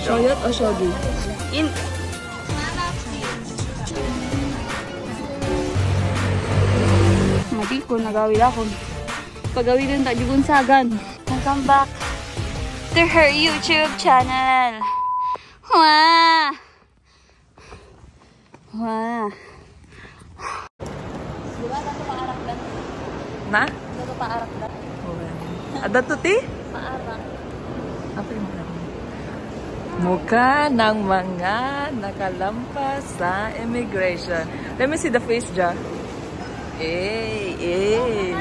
Shoyot o shogi? Mati ko, nagawid ako. Pagawin din tayo bunsagan. Welcome back to her YouTube channel. Wah! Wah! Diba dato paarak dan? Na? Dato paarak dan? Ada to ti? Paarak. Apa yung mukha ng mga nakalampas sa immigration. Let me see the face, Ja. Eh.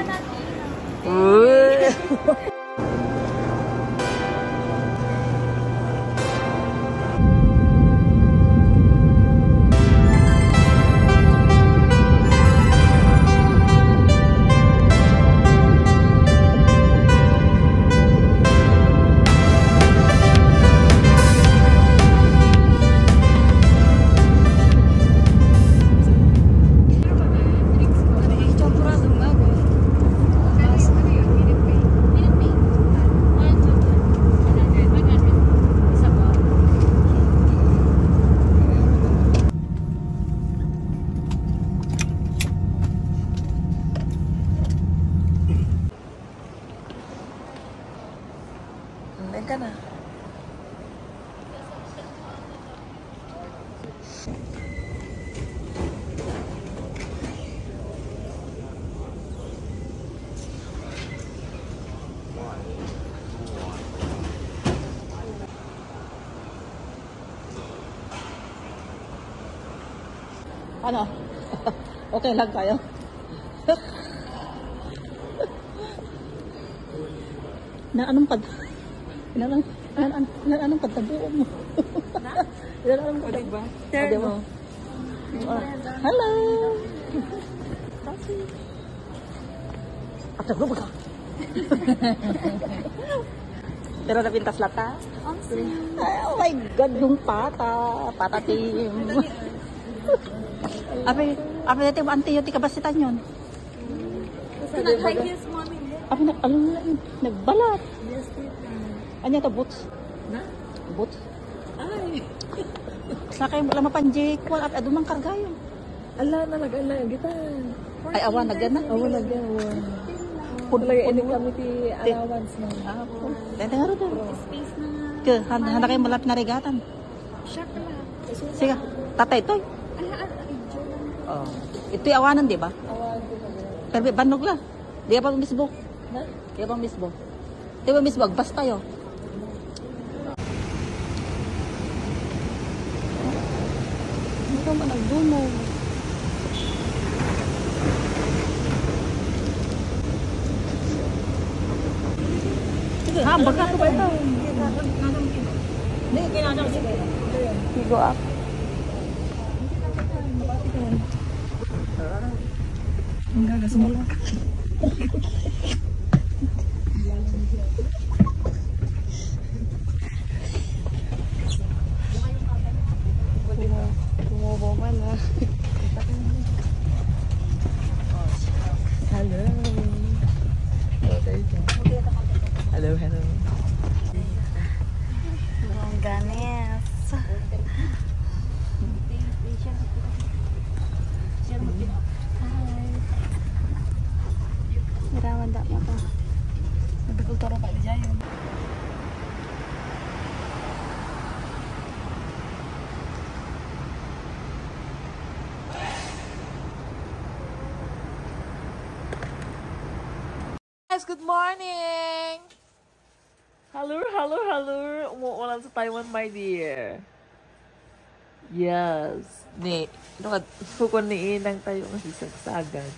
Ka na. Ano? Okay lang kayo? Na anong anong pagtabuo mo? Anong Diba? mo? Hello! At ako ba? Pero napintas lata? Oh my God, yung pata team. Abi natin yung antiyotik kabasitan yun. Abi nagbalat. Anya to boots? Na? Boots? Ay. Sakay mo lang mapanjik. Wala at adunang karga yun. Ala na nag-ala kita. Ay awan nagyan na. Awan nagyan. Lagi ini kami ti allowance na. Dente nga rin. Space na. Ke, handa kayo malapit na regatan. Siya ka lang. Sige, tatay ito. Oh. Ito'y awanan, di ba? Awan. Pero banog la. Di ka pa misbo. Na? Di ka pa misbo. Di ba misbo, agbas tayo. Hindi ka man nagdunog. Ha, baga ito ba ito? Hindi, kinanang sige. Go up. Ang gagasumula. Tumubo man ha. Hello. Hello, hello. Ganes. Miraman dak mo to. Nagkultura pa di jayon. Guys, good morning! Hello. Umuulan sa Taiwan, my dear. Yes. Sukon ni Inang tayo ang sisagsagan.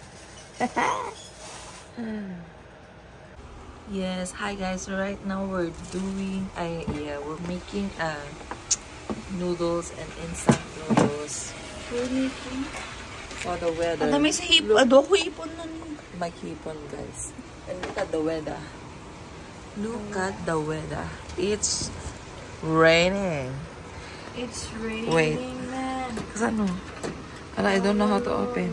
Yes, hi guys. Right now we're making noodles and instant noodles. For the weather. Ang dami sa adobo ipon nun. My hipon, guys. And look at the weather. Look at the weather. It's raining. It's raining, Wait. man. Ano? I don't know how to open.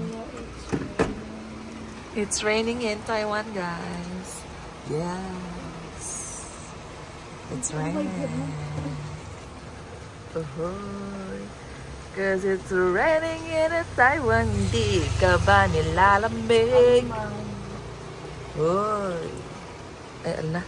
It's raining in Taiwan, guys. Yes. It's raining. Ahoy. Cause it's raining in Taiwan. Di ka ba nilalamig? Hoy. Ay, ala.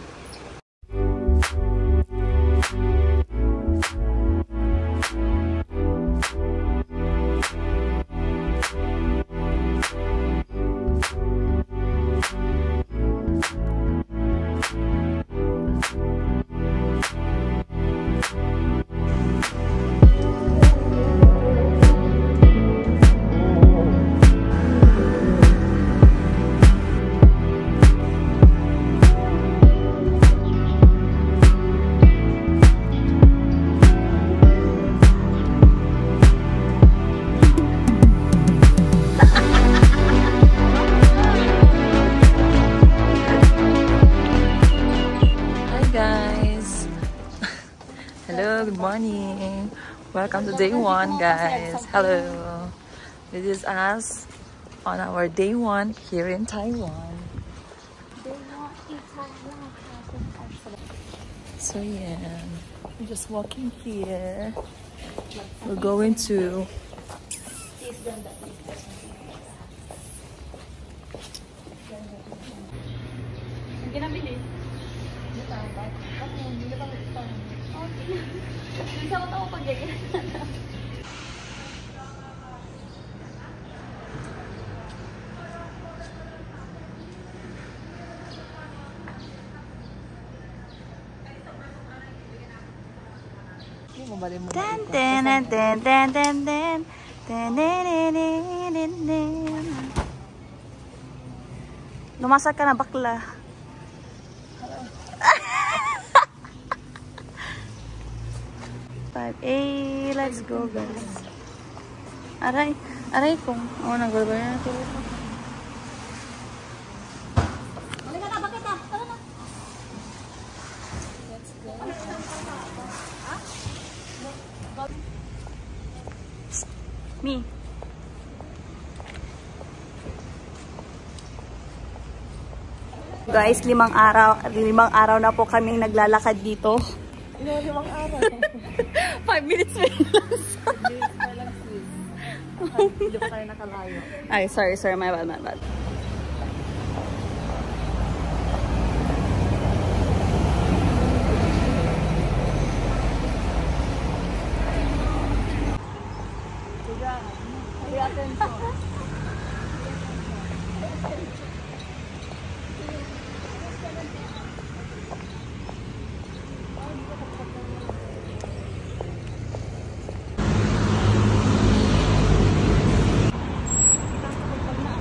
Good morning. Welcome to day 1, guys. Hello. This is us on our day 1 here in Taiwan. So yeah, we're just walking here. We're going to Lumasag ka na, bakla. Hey, let's go, guys. Aray kung nagulba na ito. Let's go. Me. Guys, 5 araw na po kaming naglalakad dito. 5 araw. 5 minutes lang. Hindi pa tayo nakalayo. Ay, sorry, my bad.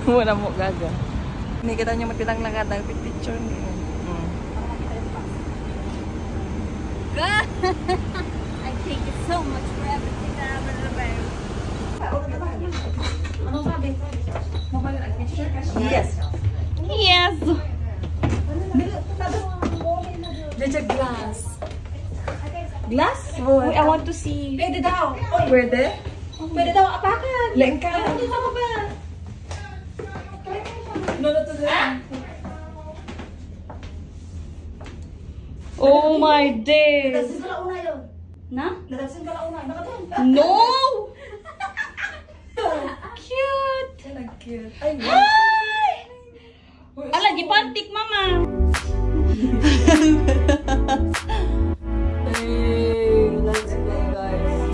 Wala mo gaga. Hindi kita nyo magpinang-langad ng picture niyo. I take it so much for everything that I'm gonna do. Yes. Yes. There's a glass. Glass? Wait, I want to see. Pwede daw. Pwede? Pwede daw apakan. Lengka. Pwede daw ba? Oh my days. Nadasin ka lang una yun. Na? Nadasin ka lang una. Nakatin. No! Cute! Cute. Ay, Ay! Ala, di pantik, mama. hey, let's go, guys.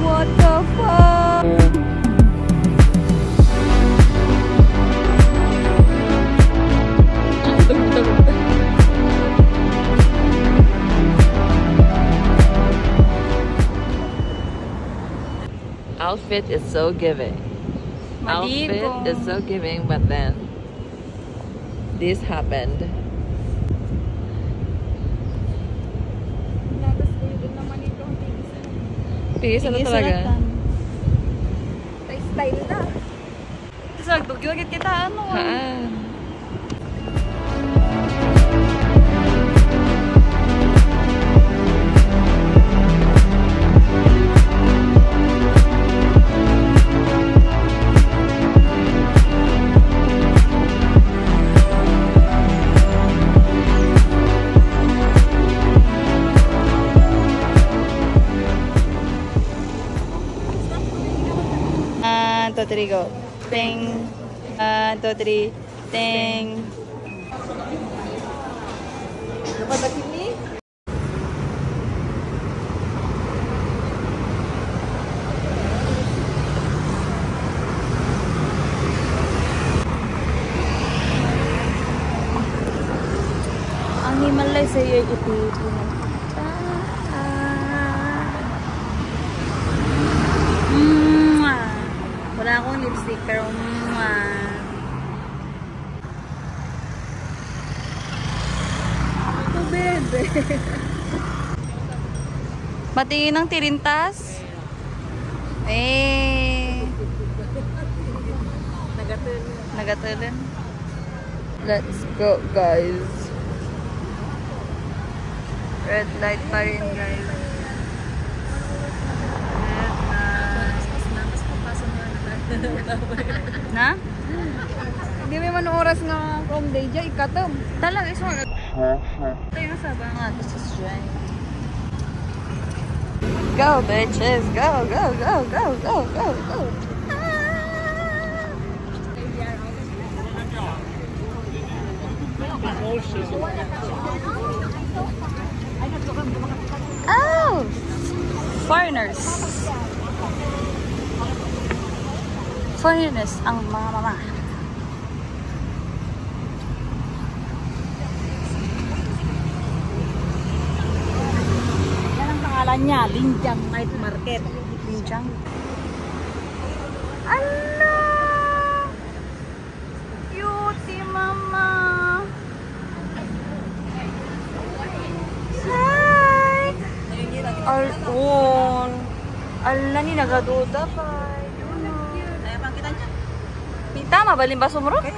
What the fuck? Outfit is so giving. Outfit is so giving, but then this happened. Pigis na talaga. style na. Tapos magtugyo agad kita, ano? One, two, three, go. Ting. 1, 2, 3. Ting. Dapat ba sini? Ang himalay sa iyo ito. Wala akong lipstick pero oh, bebe. Patingin ng tirintas. Nagatulan. Let's go, guys. Red light pa rin, guys. Na? Hindi may man oras nga kung day dyan, ikatom. Talaga, is one. Ito yung sabi nga, this is dry. Go, bitches! Go, go, go, go, go, go, go! Oh! Foreigners! Foreigners ang mga mama. Yan ang pangalan niya, Linjang Night Market. Linjang. Ala! Cutie mama! Hi! Alon! Ala ni nagaduda pa. Tama ba limba sumuro? Ala!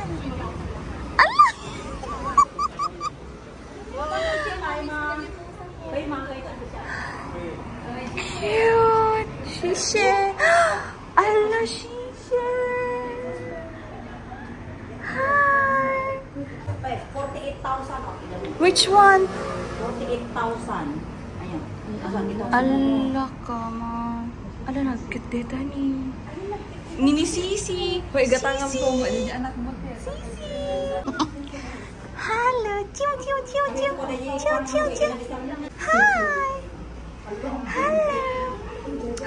Cute! Shishe! Ala, shishe! Hi! 48,000. Which one? 48,000. Ayun. Ala ka man. Ala, nag-cute dito ni. Nini Sisi. Hoy, gatangam ko mo. Anak mo. Sisi. Hello. Chiu, chiu, chiu, chiu. Chiu, chiu, chiu. Hi. Hello.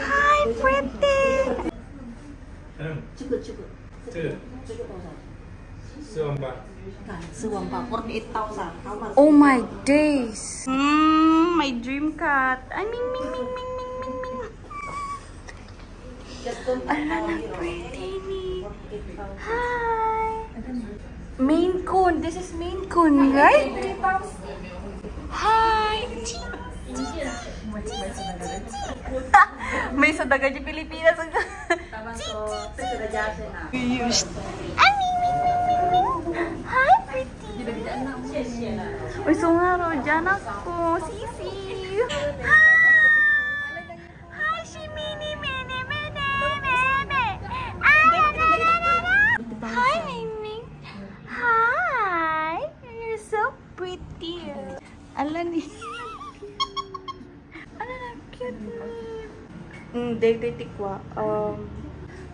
Hi, pretty. Cukup. 48,000. How much? Oh my days. My dream cat. I mean, ming, ming, ming, ming, ming, ming. Ala na pretty ni. Hi. Maine Coon. This is Maine Coon, right? Hi. May sa daga di Pilipinas. Hi, pretty. Uy, sungaro. Diyan ako. Sisi. Hi. Hi, Shimini, mini, mini, mini. Hi, Ming. Hi. You're so pretty. Ala ni. Ala na, cute ni. Day tikwa.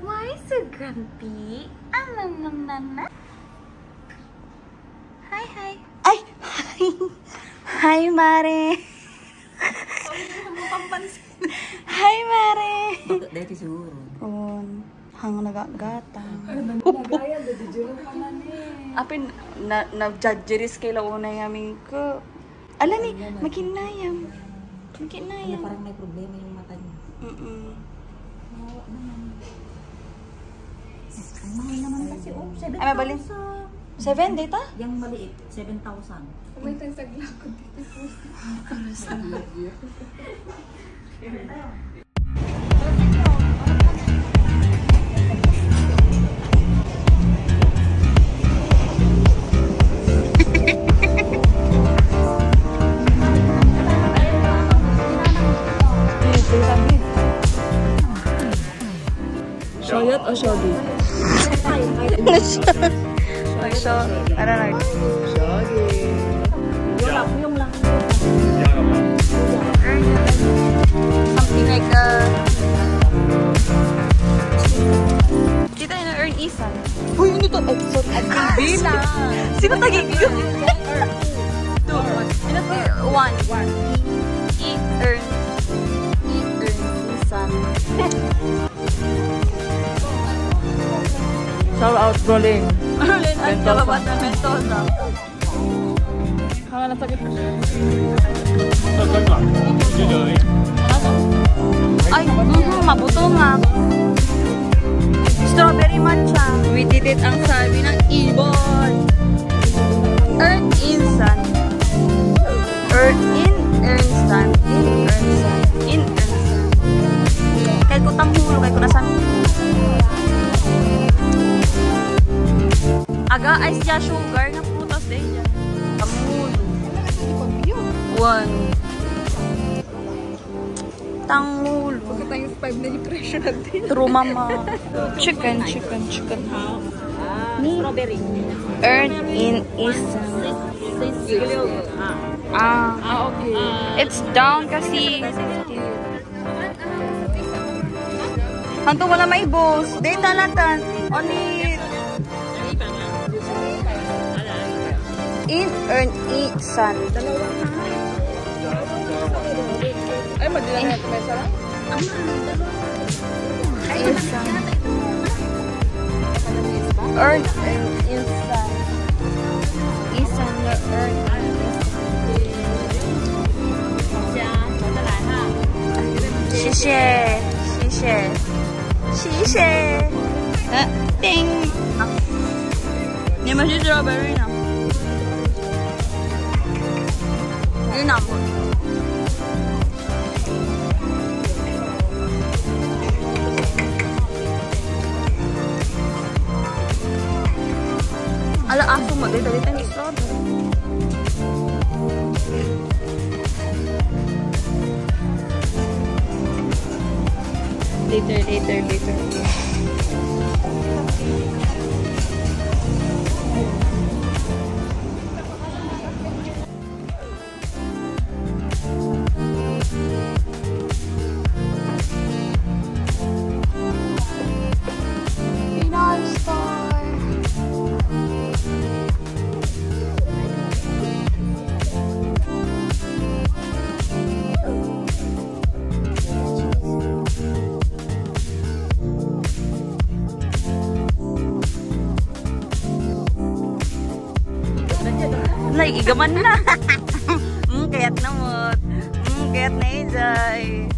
Why so grumpy? Ala. Hi, hi. Ay! Hi! Hi, Mare! Hi, Mare! Dahil siguro. Hang nagagatang. Apin, na-judgeris kay launa yamin ko. Ala ni, makinayam. Makinayam. Parang may problema yung mata niya. Ang mahal naman kasi, 7,000. Ay, mabalin. 7, data? Yung maliit, 7,000. May tagsagla ko dito. Oh, shogi. Ano na? Shogi. Yung lang. Something like kita na earn isan. Uy, ano to? Ay, sorry. Bilang. Sino tagig yun? Two. One. Earn isan. Shout out, Rolling. Rolling at kababat na Mendoza. Hangan na sakit. Ay, mabuto nga. Strawberry matcha. We did it ang sabi ng Ibon. Earn instant. Earn instant. Kahit ko tamhulo, kahit ko nasan. Aga ice ya sugar nga prutas day dyan. Tamhulo. One. Tangulo. Pagkatayos 5 na yung pressure natin. True mama. Chicken. Strawberry. Earn in instant. Okay. It's down kasi. Hanto wala may boss. Data latan. Only in earn instant. Ay, madilang na ito may sarang? Instant. Earn instant. Instant na earn. Shishe. Ting. Ni masih strawberry na. Yun na po. Ala, aso mo. Dito yung strawberry. Later. Igaman na. Kayat na mo't. Kayat na ijay.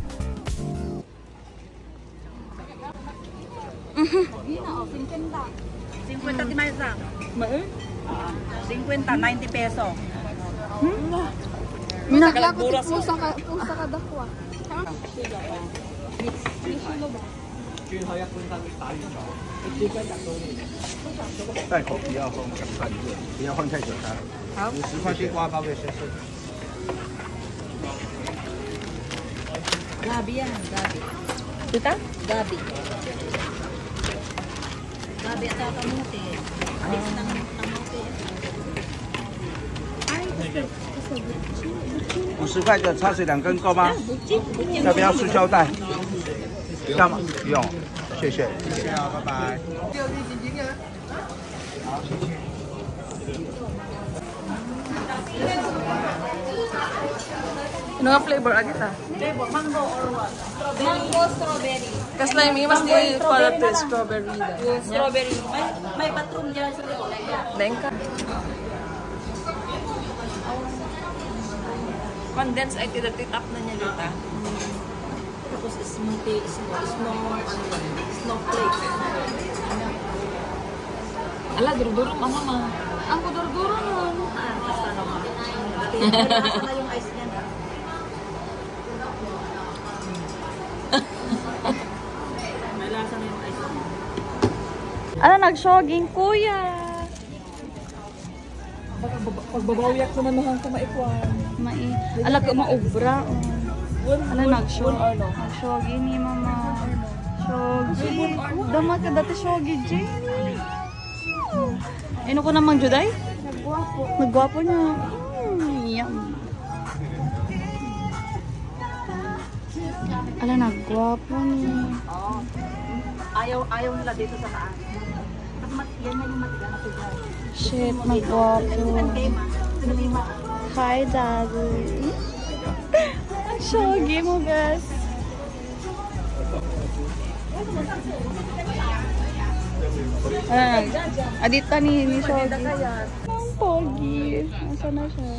$50 Timaysa. 50, 90 peso. Pusa ka dakwa. 袋口不要放太热，不要放太久它。好，50块地瓜包给先生。 Gabi yan, gabi. Tita? Gabi. Gabi at kamuti. Mix ng kamuti. 50块的茶水2根够吗？要不要塑胶袋？要吗？不用，谢谢。谢谢啊，拜拜。 Ano nga flavor agita? Flavor, mango or what? Mango, strawberry. Kasi lang may mas di para to strawberry da. Strawberry. May bathroom dyan sa loob. Dengka. Condense ay titap na niya dito. Tapos smoothie, snowflake. Ala, duro-duro ka mama. Ang kuduro-duro nun. Basta naman. Nasa na yung ice niya. May lasa na yung ice niya. Ano, nag-shogging, kuya? Pagbabawiyak ko naman sa maikwan. Ala ka maubra. Ano, nag-shogging ni mama. Shogi. Damat ka dati shogi, Jay. Ino ko namang juday? Nagwapo. Nagwapo niya. Yum. Ala, nagwapo niya. Oh. Ayaw nila dito sa taas. Yan na yung matiga na sila. Shit, nagwapo. Hi, Daddy. Ang shogi mo, guys. Adita ni shogi. Ang pogi. Asa na siya?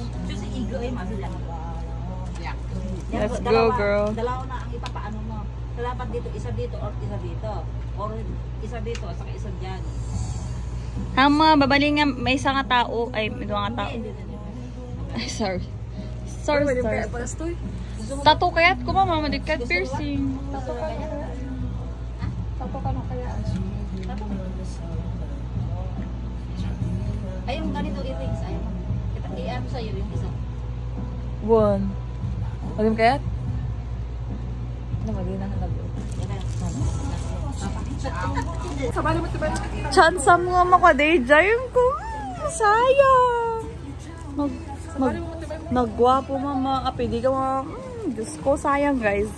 Let's go, girl. Dalawa na ang ipapaano mo. Dapat dito, isa dito, or isa dito. Or isa dito, saka isa dyan. Hama, babali nga, may isa nga tao. Ay, may dua nga tao. Ay, sorry. Sorry. Tato kaya't ko, mama, madikat piercing. Tato ka na. Tato ka na kaya. Ay, yung ganito earrings, ayaw mo. I-ano sa'yo yung isa. One. Magim kayat? Ano, maging nakalabo. Chance mo nga makaday dyan ko. Sayang. Nagwapo mama. Api, di ka mga... Diyos ko, sayang guys.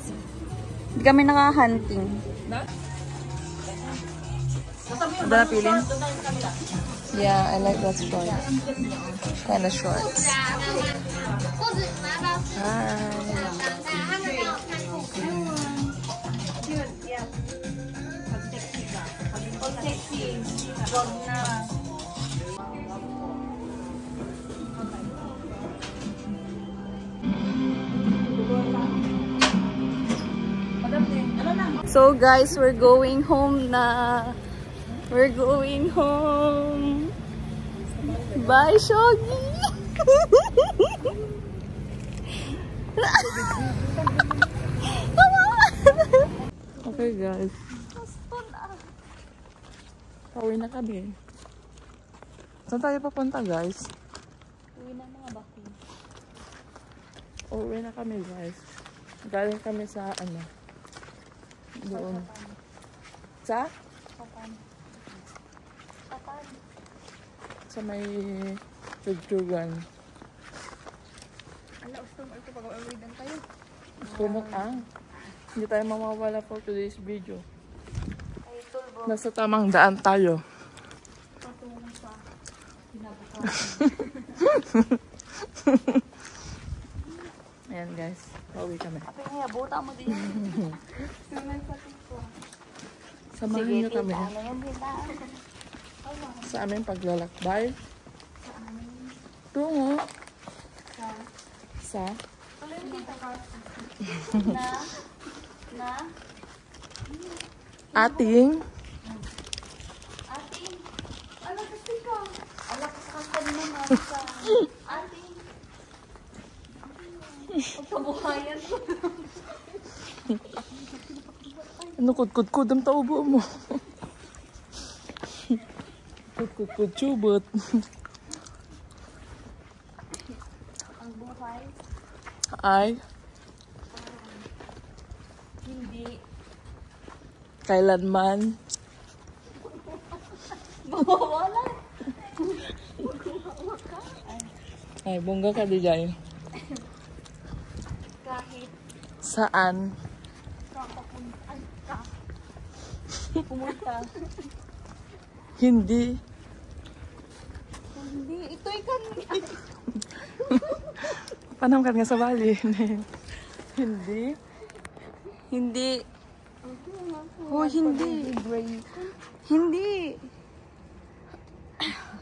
Di kami naka-hunting. Ano na pilin? Yeah, I like that short. Kind of short. Hi. So guys, we're going home na. We're going home. Bye, Shogi. Okay guys. Pauwi na kami. Saan tayo papunta guys? Uwi na mga baki. Uuwi na kami guys. Galing kami sa ano? Doon. Sa? Sa may tugtugan. Ala, gusto mo ito pag-uwidan tayo. Sumok ang. Hindi tayo mamawala for today's video. Nasa tamang daan tayo. Ayan guys, pauwi kami. Ape nga, buta mo din. Samahan niyo kami sa aming paglalakbay tungo sa ating Ala, kasi ka. Ala, kasakastan mo na sa ating pagkabuhayan ko. ano kudkudkud ang taubo mo. Kudkudkud chubot. Ang buhay Ay hindi kailanman mawawala. ay bongga ka di dyan. Kahit Saan? pumunta. Hindi. Hindi, ito'y kan. Panamkan nga sa bali. Hindi. Hindi. Oh, hindi. Hindi.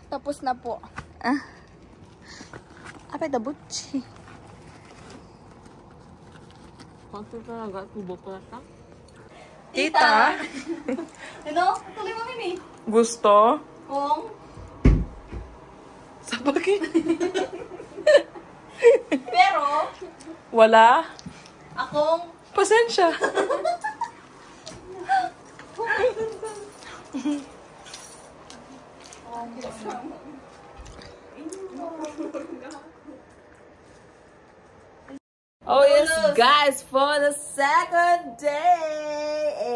Tapos na po. Ah. Apay da butchi. Konti talaga, tubo pala ka. Tita! Ano? Tuloy mo, Mimi. Gusto? Kung? Sa bakit? Pero, Wala? akong Pasensya. Oh yes, guys, for the second day.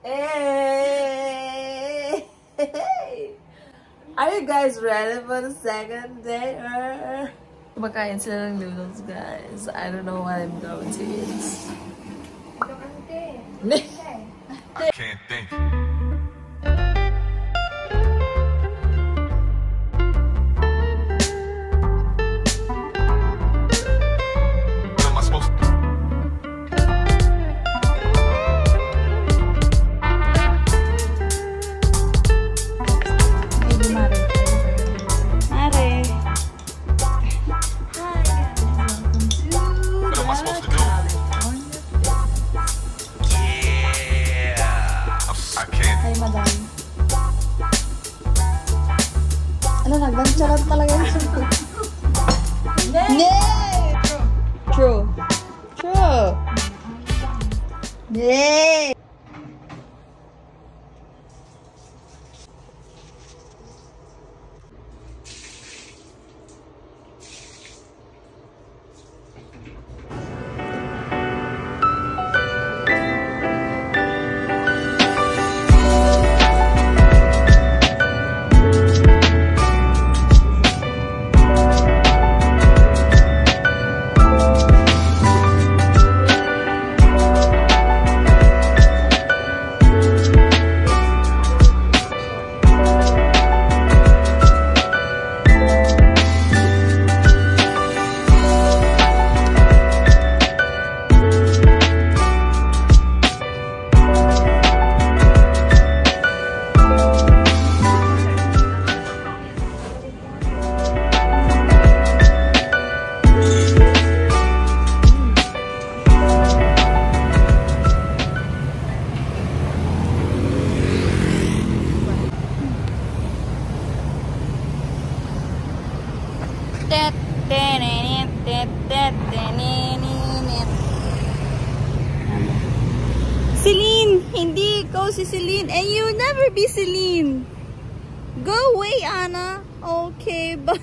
Hey! Are you guys ready for the second day? Kumakain sila ng noodles, guys. I don't know what I'm going to eat. I can't think. What am I supposed to do? Mare. What am I supposed to do? Yeah. I can't. Hi, madam. Ano, nagdansyaran talaga yun. Nay! True. True. Nay! Celine! Hindi ikaw si Celine. And you'll never be Celine. Go away, Anna. Okay, bye.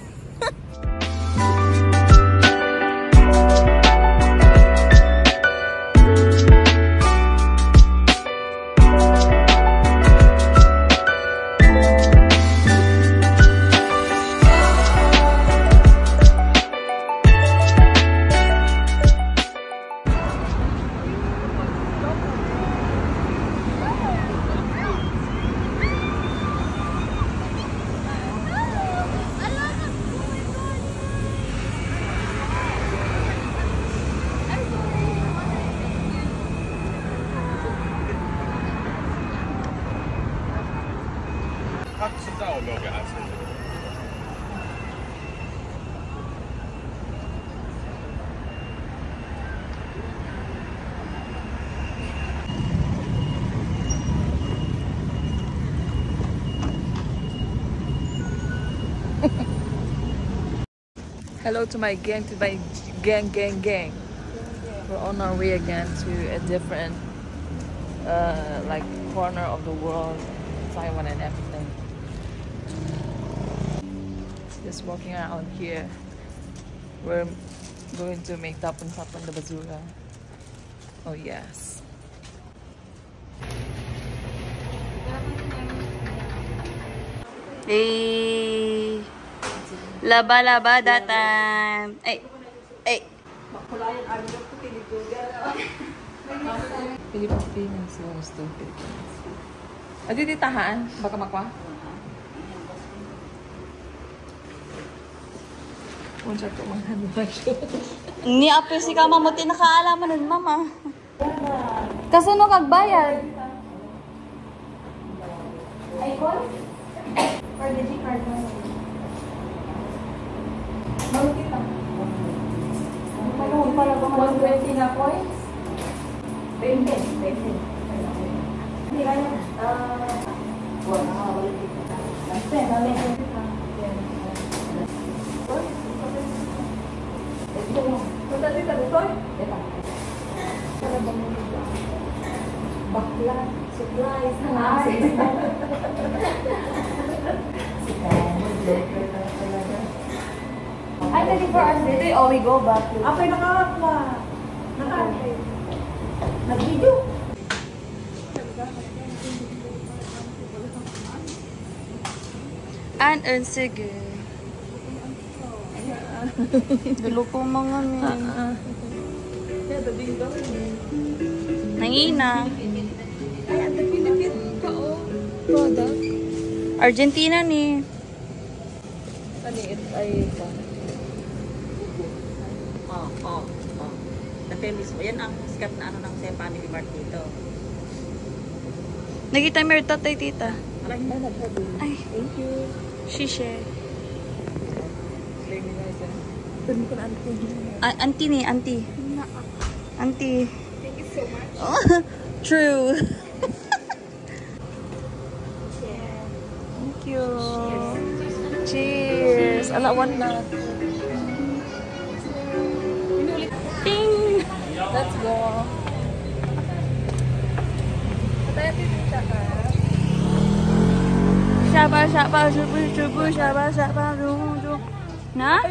Hello to my gang, gang. We're on our way again to a different like corner of the world, Taiwan and everything. Just walking around here. We're going to make Tapan the Basura. Oh yes. Hey. Laba that time. Ay. Philippines was to Philippines. Adi di tahaan, baka makwa. Unsa to mga Ni api si ka mamuti nakaalaman nun, mama. Kasano kagbayad? iPhone? Or digicard mo? Maluti pa. Ano pala ba? 120 na points? 20. Hindi ka na. Wala. Basta, dami. Punta dito, Dutoy? Ito. Bakla. Supplies. Ay, 24 hours dito, oh, we go back. Apay, nakakakwa. Nag-video. sige. Dalo ko mga nangina. Argentina ni. Paniit ay Oh. Na-famous mo. Yan ang sikat na ano ng sa Family Mart dito. Nakita mo yung tatay tita. Ay, thank you. shishe. Dami ko na Auntie ni, auntie. Auntie. Thank you so much. True. Thank you. Cheers. Ala, one na. Ding! Let's go. Shaba, shubu, shaba, rumu. Na?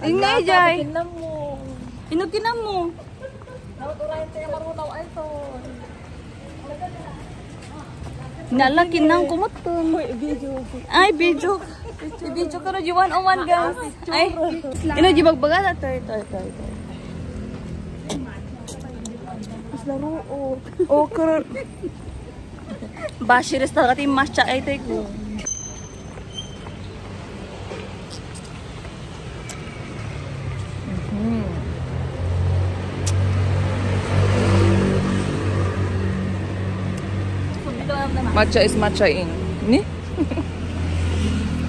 Ingay, Jay. Inukinan mo. Nalakin ng kumutun. Ay, video. I-video ka na, G101, guys. Ay, inajibagbaga na. Ito. Mas laro, oh. Oh, karon. Bashi resta kati mas cha ay ko. Matcha is matcha-ing. Ni?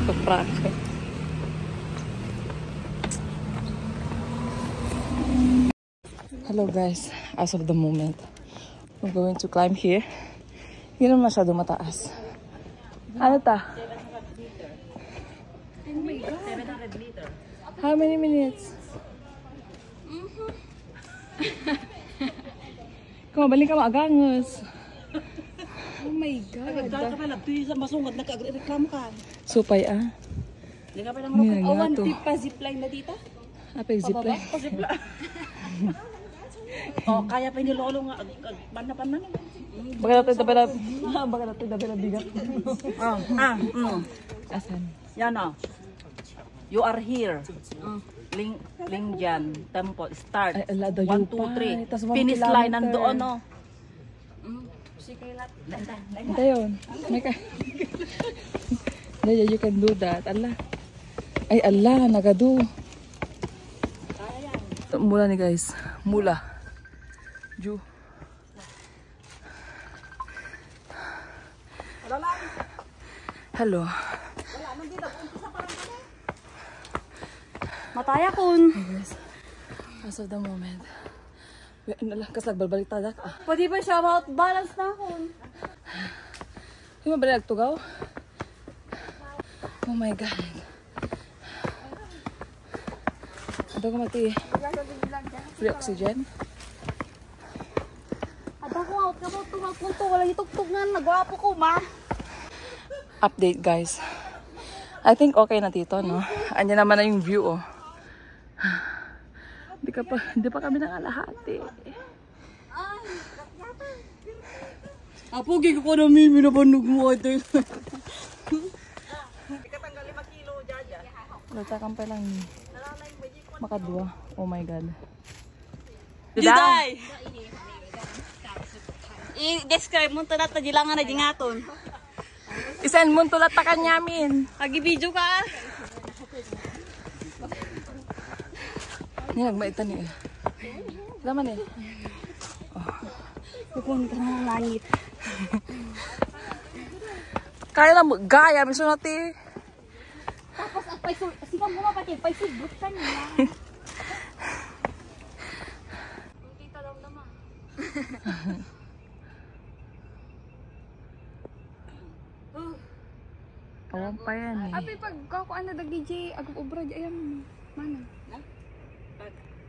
Tuprak. Hello guys, as of the moment, we're going to climb here. Hindi naman masyado mataas. Ano ta? Oh my God. 700 meters. How many minutes? Kumabalik ka maagangos. Oh my God. Agad ka pala. Tuyo sa masungad. Nagka-reklamo ka. Supay ah. Hindi ka pala marunong. Awan, pa zipline na tita? Apa yung zipline? Oh, kaya pa yung lolo nga. Pan na. Baka natin dapat na bigat. Asan? Yan o. You are here. Lingyan. Temple. Start. Ay, ala, 1, 2, 3. Finish line nandoon o. Ito yun. Daya, you can do that. Allah. Ay, Allah. Nagado. Mula ni guys. Mula. Ju. Hello. Mataya kun. Hey guys. As of the moment. Kas nagbalik tadak ah. Pwede ba siya about balance na kun? Hindi mo balik tugaw? Oh my God. Ito ko mati. Free oxygen. Aba ko out ka mo tumapunto. Walang itugtog nga. Nagwapo ko ma. Update guys. I think okay na dito, no? Andiyan naman na yung view, oh. Hindi pa kami nangalahati. Apo, gigo ko namin. Minabanog mo ito. Latsakan pa lang. Makadua. Oh my God. Juday! I-describe mo ito natin. Dilangan na dingaton. Isan mo tulat ta kanyamin. Agi-video ka. Ni nagmaitan ni. Laman eh. Pupunta ng langit. Kaya na gaya miso nati. Tapos ang paisog, sipang bumapatid, paisubot ka niya. Kita daw naman. Awan pa yan eh. Abi pag kakuan na dag DJ agop obra di ayam mana.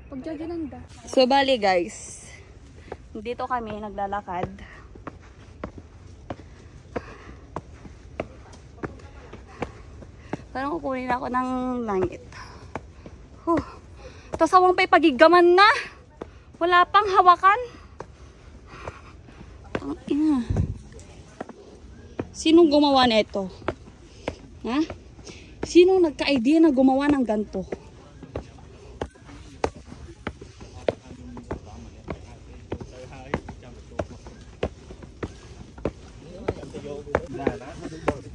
Pag jaja nanda. So bali guys, dito kami naglalakad. Parang kukunin ako ng langit. Tapos awang pa'y pagigaman na. Wala pang hawakan. Ang ina. Sinong gumawa na ito? Ha? Sino nagka-idea na gumawa ng ganto?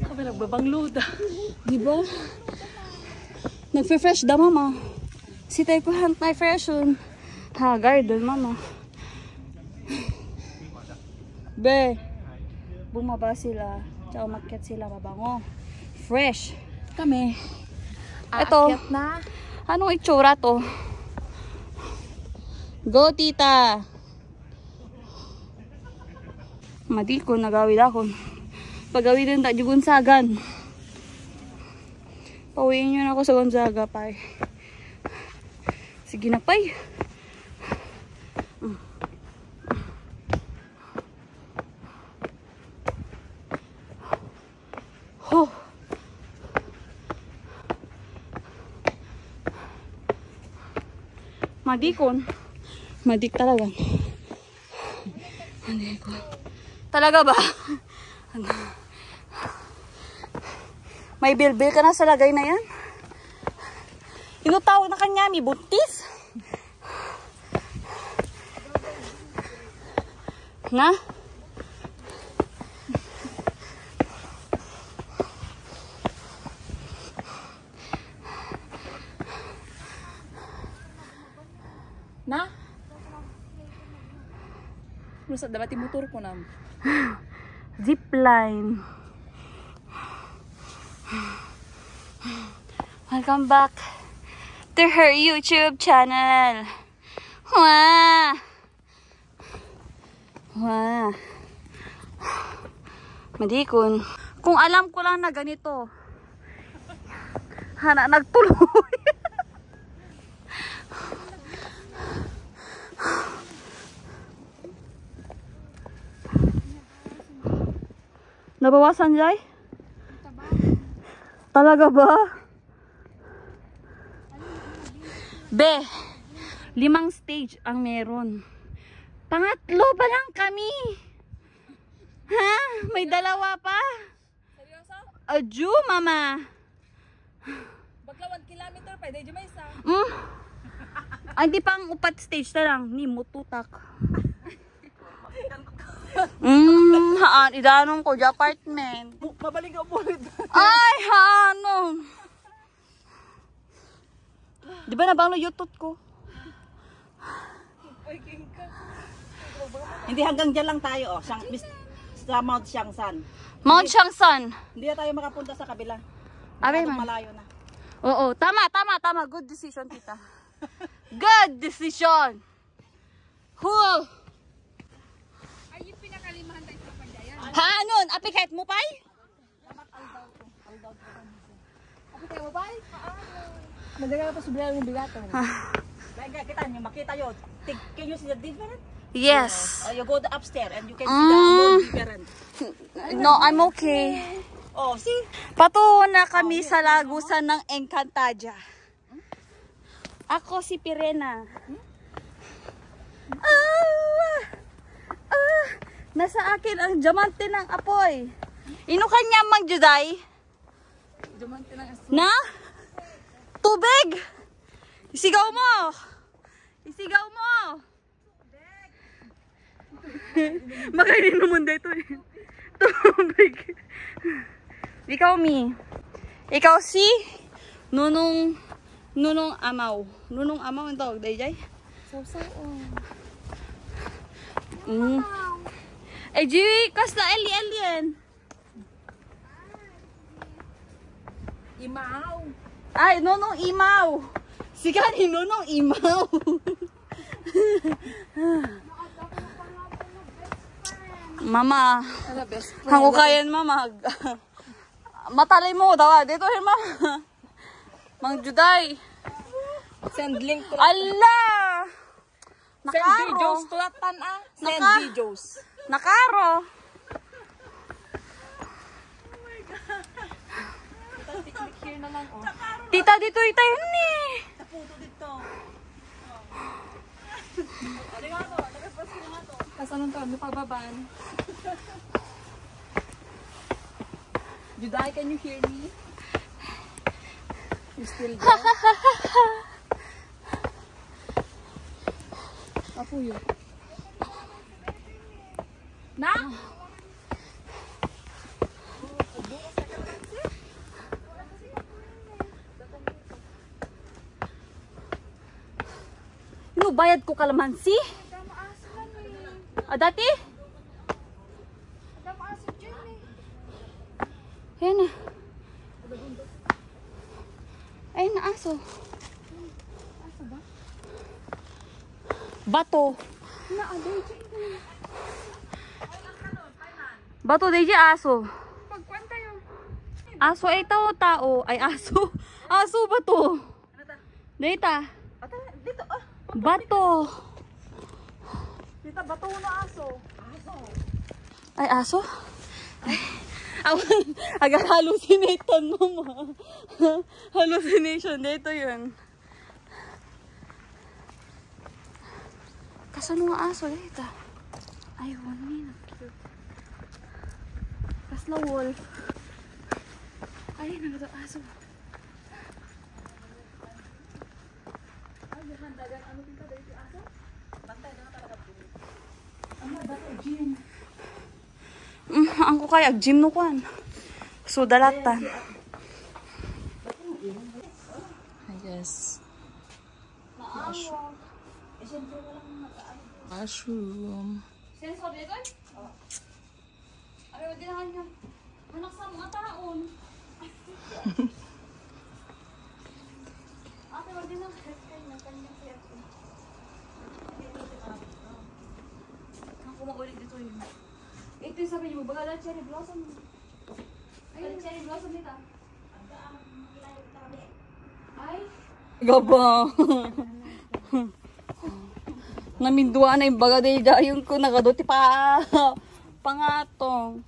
Kami nagbabanglo da. Diba? Nagfe-fresh da mama. Si tayo ko hunt my fashion. Ha, garden mama. Be. Bumaba sila. Tsaka umakyat sila, mabango. Fresh. Kami. Ito. Na. Anong itsura to? Go, tita. Madi ko, nagawid ako. Pagawid din tayo Gonzagan. Pauwiin nyo na ako sa Gonzaga, pay. Sige na, pay. Oh. Madikon. Madik talaga. Madikon. Talaga ba? May bilbil ka na sa lagay na yan? Inutawag na kanya, may buntis. Na? Na? Masa dapat motor ko na. Zipline. Welcome back to her YouTube channel. Wow. Wow. Madikon. Kung alam ko lang na ganito. Hana, nagtuloy. Nabawasan, Jai? Talaga ba? Be, 5 stage ang meron. Pangatlo pa lang kami. Ha? May 2 pa. Seryoso? Adju, mama. Bakla 1 kilometer pa, di may isa. Ay, di pang 4 stage na lang. Ni mututak. Haan, idanong ko di apartment. Mabalik ka po rin. Ay, haano. Di ba nabang na YouTube ko? Hindi, hanggang dyan lang tayo. Sa Mount Siangsan. Mount Siangsan. Hindi na tayo makapunta sa kabila. Abe Masyadong man. malayo na. Oo, tama. Good decision, tita. Good decision. Huh. Ay, yung pinakalimahan tayo sa pandayan. Haanon, apikhet mo pay? Ako tayo ba? Madagal pa sobrang yung bigato. Like, makita yun. Can you see the difference? Yes. You go upstairs and you can see the more different. No, I'm okay. Oh, see? Patungo na kami sa lagusan ng Encantadia. Ako si Pirena. Nasa akin ang diamante ng apoy. Ino kanya mang juday? Diamante ng Na? Tubig! Isigaw mo! Isigaw mo! Makainin naman dito eh. Tubig. Ikaw, Mi. Ikaw si Nunong Amaw. Nunong Amaw ang tawag, Dayjay? Eh, G, kasta alien. Imaw. Ay, Nunong Imaw. Sika ni Nunong Imaw. Mama, hango kayan mama. Matalay mo daw. Dito hin mama. Mang Juday. Send link to. Allah. Send videos to latan ah. Send videos. Nakaro. Here na lang oh. Tita, dito itayo ni. Naputo dito. Tapos anong tawag? Napababaan. Juday, can you hear me? You still there? Apo yun. Na? Bayad ko kalamansi? Dati? Yan na. Ayun na aso. Bato. Bato DJ aso. Pagkwanta yun. Aso ay tao. Ay aso. Aso bato. Dita. Dito, Bato. dito, bato na aso. Ay aso? Agad hallucination mo ma. Hallucination dito yun. Kasano nga aso dito? Ay, 1 minute. Cute. Kasla wolf. Ay, nagado aso. Ang ko kaya gym no kwan. So dalatan. I guess. Mushroom. Sensor dito? Ay, wala din niya. Anak sa mga taon. Ate, wala din ang kanyang cellphone. Ako maulit dito yun. Ito yung sabi niyo, baga lang cherry blossom. Ayun, cherry blossom nito. Ay. Gabang. Naminduan na yung baga de yung ko nagaduti pa pangatong.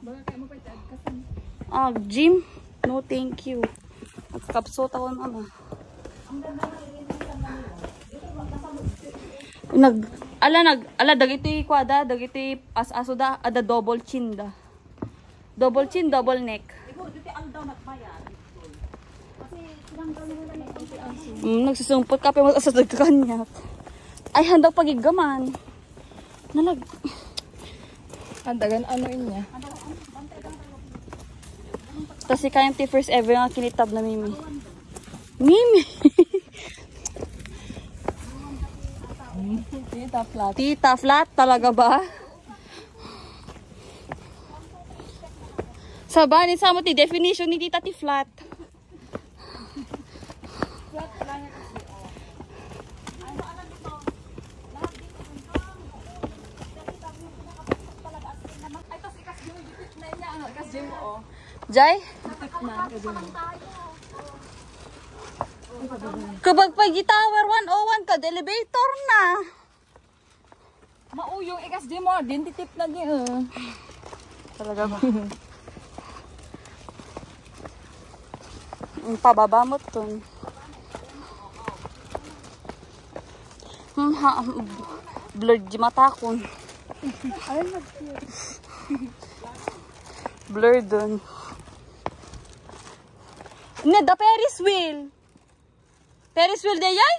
Baga kayo mo pa ito. Gym? No, thank you. Nagkapsot ako naman. Ala dagiti kwada, dagiti as-aso da, ada double chin da. Double chin, double neck. Nagsusumpot ka pa mo sa kanya. Ay, handang pagigaman. Nalag. Andagan ano niya? Tapos si kayang first ever nga kinitab na Mimi. Mimi! Tita flat. Tita flat talaga ba? Sabanin sa mo ti definition ni Tita ti flat. Jai? Kapag pag tower 101 ka, elevator na. Mauyong ikas di mo, din titip na di. Talaga ba? Pababa mo to. Blurred di mata ko. Blurred dun. Ne, the Ferris wheel. Ferris wheel de yay?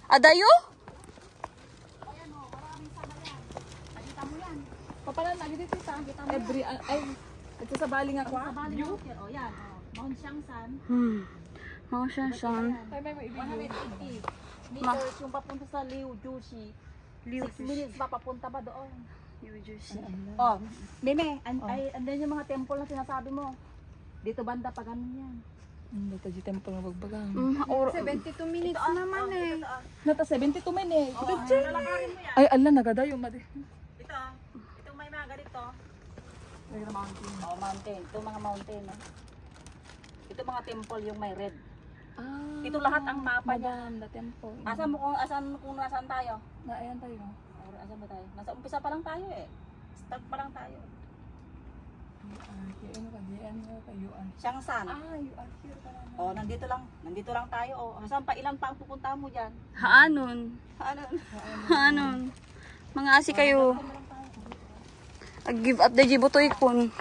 Adayo? Papalan lagi dito sa every ay ito sa bali nga kwa. View. Mount Shangsan. Mount Shangsan. Ay may ibig. 180 meters yung papunta sa Liu Jushi. 6 minutes pa papunta pa doon. Oh, Meme, andyan yung mga temple na sinasabi mo. Dito banda pa ganun yan. Dito di temple ng bagbagang. 72 minutes naman eh. Nata 72 minutes. Lalakarin mo yan. Ay ala nagadayo madi. Itong may mga ganito. Mountain. Oh, mountain. Itong mga mountain. Ito mga temple yung may red. Ito lahat ang mapa niya. Madam, the temple. Asan mo kung nasaan tayo? Na ayan tayo. Asan ba tayo? Nasa umpisa pa lang tayo eh. Start pa lang tayo. Shangsan. You are here ka na. Oh, nandito lang tayo. Oh, saan pa ilan pa ang pupunta mo diyan? Haanon. Ano? Haanon. Mga asi kayo. Give up the jibutoy kun.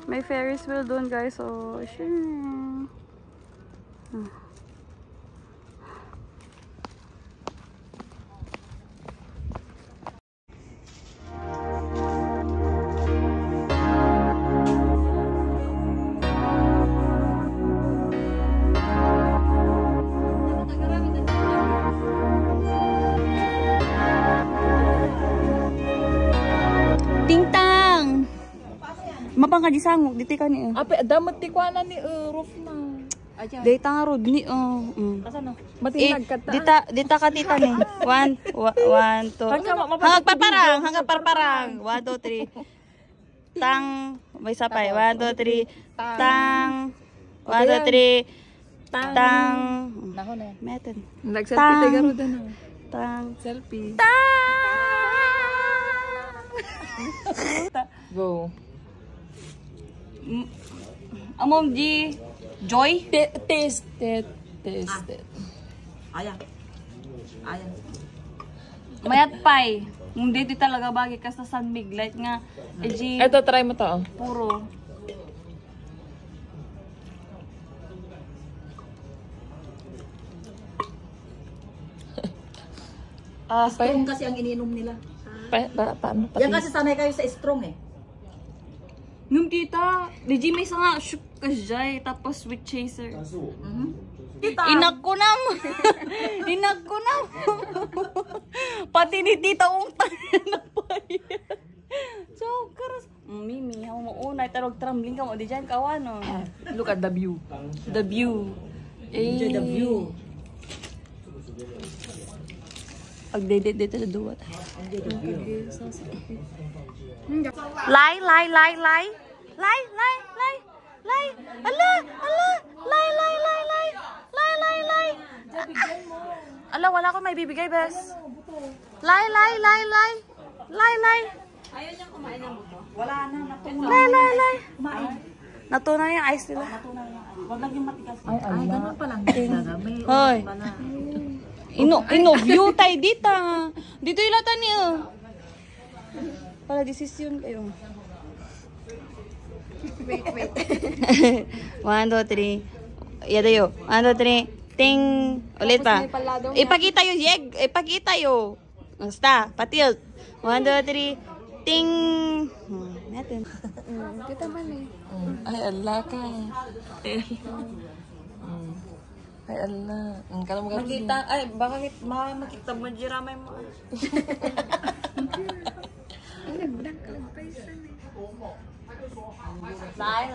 May Ferris wheel doon guys. So, sure. Tintang! Mapang ka di sangok, diti ka ni. Ape, damat ti kwa na ni roof na. Dita nga rod ni. Matinag ka ta. Dita ka tita ni. 1, 2. Hanggang parparang. 1, 2, 3. Tang. May sapay. 1, 2, 3. Tang. 1, 2, 3. Tang. Nako na yan. Metin. Nag-selfie tayo garo na. Tang. Selfie. Tang. Go. Amom G. Joy. Taste it. Ayan. Mayat pay. Hindi di talaga bagay ka sa San Miglite nga. G. Ito, try mo to. Puro. Strong kasi ang iniinom nila. Paano? Yan kasi sanay kayo sa strong eh. Nung tita, di G may nga shook ka jay, tapos with chaser. Inak ko na mo. Inak ko na mo. Pati ni tita utang na pa yan. So, karas. Mimi, ako mo unay, tarog trembling ka mo. Di dyan kawano. Look at the view. The view. Enjoy the view. Pag dito sa duwat. Enjoy the view. Lay. Ala. Lay. Ala, wala ko may bibigay, bes. Lay. Ayaw niyang kumain ng buto? Wala na, natunaw. Lay. Kumain. Natunaw yung ice nila. Huwag lang yung matigas. Ay, ganun pa lang. May Hoy. pala. View tayo dito. Dito yung lata niyo. Para desisyon kayo. Wait. 1, 2, 3. Yada yo. 1, 2, 3. Ting. Ulit pa. Ipakita yung yeg. Ipakita yung. Basta. Patilt. 1, 2, 3. Ting. Natin. Kita man eh. Ay, Allah ka. Ay, Allah. Kalau mo Makita, ay, baka makita mo, jiramay mo. Ay, nagdag ka lang pa isa eh. Lay.